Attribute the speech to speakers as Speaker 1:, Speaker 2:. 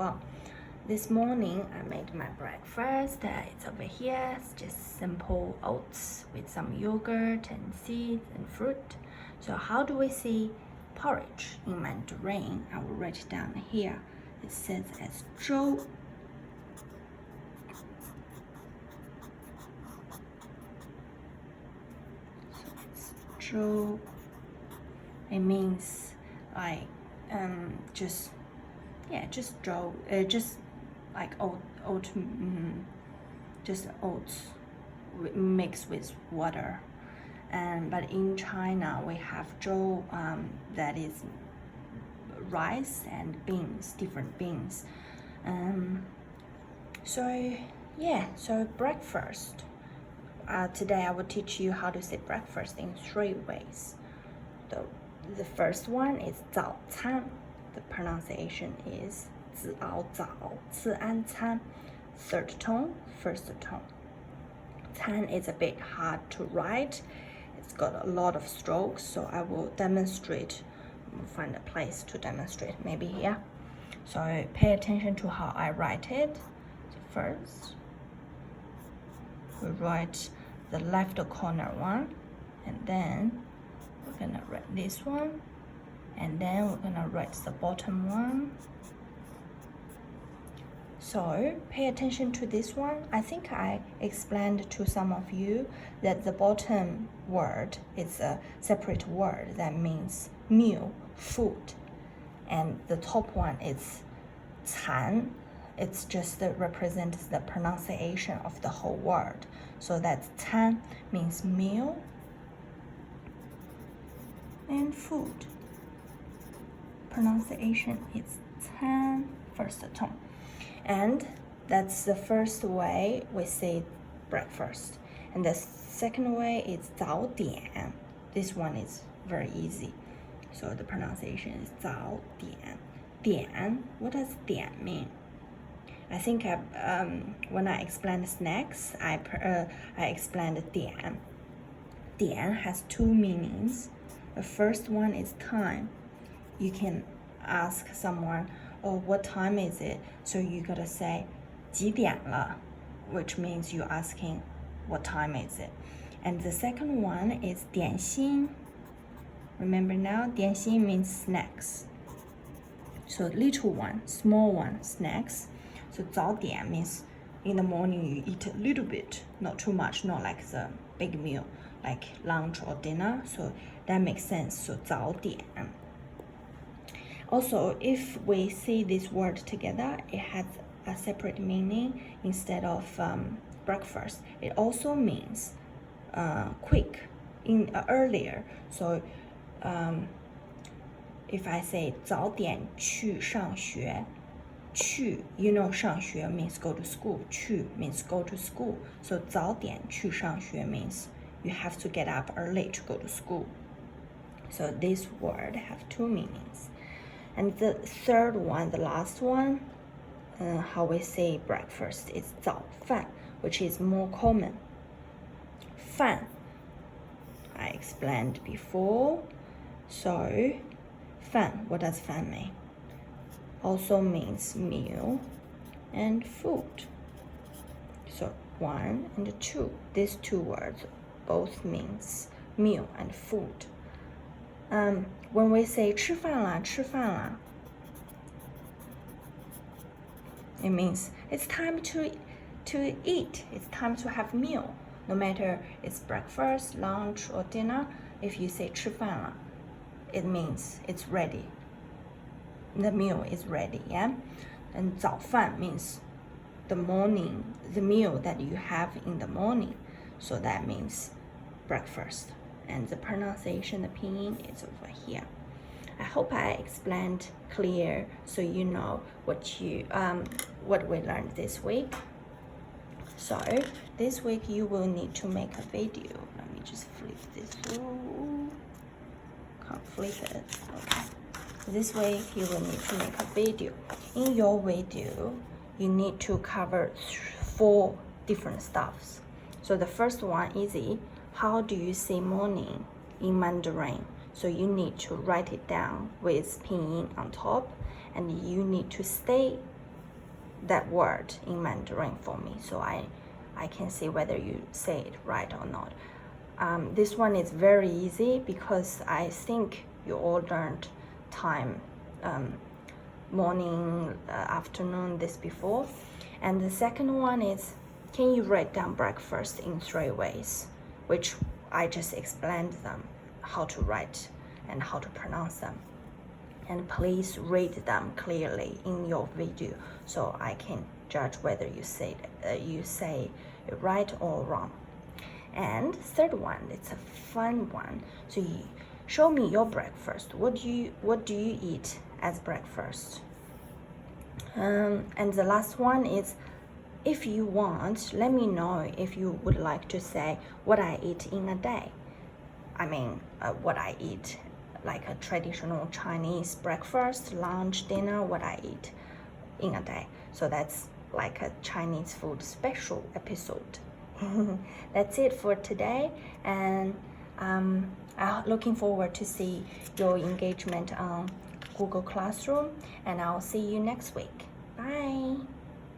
Speaker 1: well. This morning I made my breakfast. It's over here. It's just simple oats with some yogurt and seeds and fruit. So how do we say porridge in Mandarin? I will write it down here. It says as 粥. So it's 粥. It means like just 粥, just like just oats mixed with water. But in China we have 粥 that is rice and beans, different beans. So breakfast. Today I will teach you how to say breakfast in 3 ways. The first one is 早餐. The pronunciation is 子熬早, 次安餐. Third tone, first tone. 餐 is a bit hard to write. It's got a lot of strokes, so I will demonstrate. Find a place to demonstrate, maybe here. So pay attention to how I write it. So first, we write the left corner one, and then we're gonna write this one, and then we're gonna write the bottom one. So pay attention to this one. I think I explained to some of you that the bottom word is a separate word that means meal, food, and the top one is 餐. It's just represents the pronunciation of the whole word. So that's 餐 means meal and food. Pronunciation is 餐, first tone. And that's the first way we say breakfast. And the second way is 早点. This one is very easy. So the pronunciation is 早点. 点, what does 点 mean? I think when I explained snacks, I explained 点. 点 has 2 meanings. The first one is time. You can ask someone, oh, what time is it? So you gotta say 几点了, which means you're asking what time is it. And the second one is 点心. Remember now, 点心 means snacks. So little one, small one, snacks. So 早点 means in the morning you eat a little bit, not too much, not like the big meal, like lunch or dinner. So that makes sense. So 早点. Also, if we see this word together, it has a separate meaning instead of breakfast. It also means quick, earlier. So if I say 早点去上学, 去, you know 上学 means go to school. 去 means go to school. So 早点去上学 means you have to get up early to go to school. So this word have 2 meanings. And the third one, the last one, how we say breakfast is 早饭, which is more common. 饭, I explained before. So 饭, what does 饭 mean? Also means meal and food. So 1 and 2, these 2 words both means meal and food. When we say 吃饭啦, 吃饭啦, it means it's time to eat. It's time to have meal. No matter it's breakfast, lunch, or dinner, if you say 吃饭啦, it means it's ready. The meal is ready, yeah? And 早饭 means the morning, the meal that you have in the morning. So that means breakfast. And the pronunciation, the pinyin, is over here. I hope I explained clear so you know what we learned this week. So this week you will need to make a video. Let me just flip this through. Can't flip it. Okay. This week you will need to make a video. In your video, you need to cover 4 different stuffs. So the first one, easy. How do you say morning in Mandarin? So you need to write it down with pinyin on top, and you need to say that word in Mandarin for me, so I can see whether you say it right or not. This one is very easy because I think you all learned time, morning, afternoon, this before. And the second one is, can you write down breakfast in 3 ways, which I just explained them, how to write and how to pronounce them. And please read them clearly in your video so I can judge whether you say it right or wrong. And third one, it's a fun one. So you show me your breakfast. What do you eat as breakfast? And the last one is, if you want, let me know if you would like to say what I eat in a day. I mean, what I eat, like a traditional Chinese breakfast, lunch, dinner, what I eat in a day. So that's like a Chinese food special episode. That's it for today, and I'm looking forward to see your engagement on Google Classroom, and I'll see you next week. Bye.